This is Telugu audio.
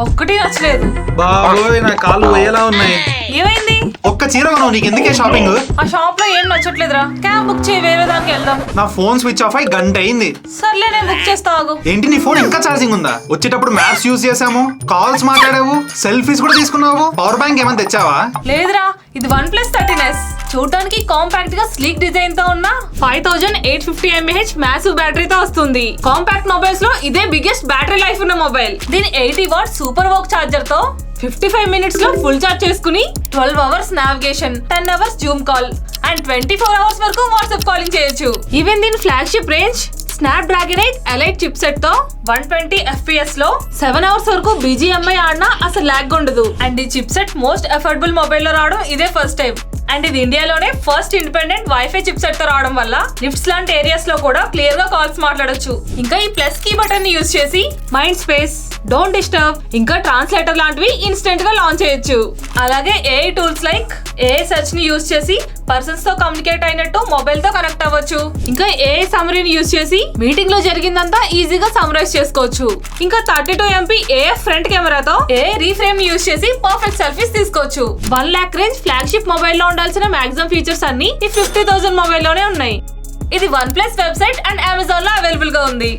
ఒక్కటి నచ్చలేదు. బాబోయ్ నా కాళ్ళు వేయలా ఉన్నాయి. ఏమైంది? ఒక్క చీర కొనవు, నీకు ఎందుకే షాపింగ్? ఆ షాప్ లో ఏం నచ్చట్లేదురా. క్యాబ్ బుక్ చేయి, వేరే దానికి వెళ్దాం. నా ఫోన్ స్విచ్ ఆఫ్ అయి గంట అయింది. సర్లే నేను బుక్ చేస్తా, ఆగు. ఏంటి నీ ఫోన్ ఇంకా ఛార్జింగ్ ఉందా? వచ్చేటప్పుడు మ్యాప్స్ యూజ్ చేసాము, కాల్స్ మాట్లాడావు, సెల్ఫీస్ కూడా తీసుకున్నావు. పవర్ బ్యాంక్ ఏమైనా తెచ్చావా? లేదురా, ఇది OnePlus 13s. చూడడానికి కాంపాక్ట్ గా స్లీక్ డిజైన్ తో ఉన్న 5850 mAh మ్యాసివ్ బ్యాటరీతో వస్తుంది. కాంపాక్ట్ మొబైల్స్ లో ఇదే బిగ్గెస్ట్ బ్యాటరీ లైఫ్ ఉన్న మొబైల్. దీని 80 వాట్ సూపర్ వోక్ చార్జర్ తో 55 మినిట్స్ లో ఫుల్ చార్జ్ చేసుకుని 12 hours navigation, 10 hours Zoom call and 24 hours వరకు వాట్సాప్ కాలింగ్ చేయొచ్చు. ఈవెన్ దీని flagship range Snapdragon 8 elite chip set తో 120 FPS లో 7 అవర్స్ వరకు BGMI ఆడినా అసలు లాగ్ ఉండదు. అండ్ ఈ chip set most affordable mobile లో రావడం ఇదే ఫస్ట్ టైం. అండ్ ఇది ఇండియాలోనే first independent wifi chip set తో రావడం వల్ల లిఫ్ట్స్ లాంటి ఏరియాస్ లో కూడా క్లియర్ గా కాల్స్ మాట్లాడొచ్చు. ఇంకా ఈ ప్లస్ కీ బటన్ ని యూజ్ చేసి మైండ్ స్పేస్, డోంట్ డిస్టర్బ్, ఇంకా ట్రాన్స్లేటర్ లాంటివి ఇన్స్టెంట్ గా లాంచ్ చేయొచ్చు. అలాగే AI tools like AI search ని యూజ్ చేసి పర్సన్స్ తో కమ్యూనికేట్ అయినట్టు మొబైల్ తో కనెక్ట్ అవ్వచ్చు. ఇంకా AI సమ్మరీని యూజ్ చేసి మీటింగ్ లో జరిగిందంతా ఈజీగా సమ్మరైజ్ చేసుకోవచ్చు. ఇంకా 32 MP AF ఫ్రంట్ కెమెరాతో AI రీఫ్రేమ్ ని యూజ్ చేసి పర్ఫెక్ట్ సెల్ఫీస్ తీసుకోవచ్చు. 1 lakh రేంజ్ ఫ్లాగ్షిప్ మొబైల్ లో ఉండాల్సిన మాక్సిమం ఫీచర్స్ అన్ని ఈ 50,000 మొబైల్ లోనే ఉన్నాయి. ఇది OnePlus వెబ్సైట్ అండ్ అమెజాన్ లో అవైలబుల్ గా ఉంది.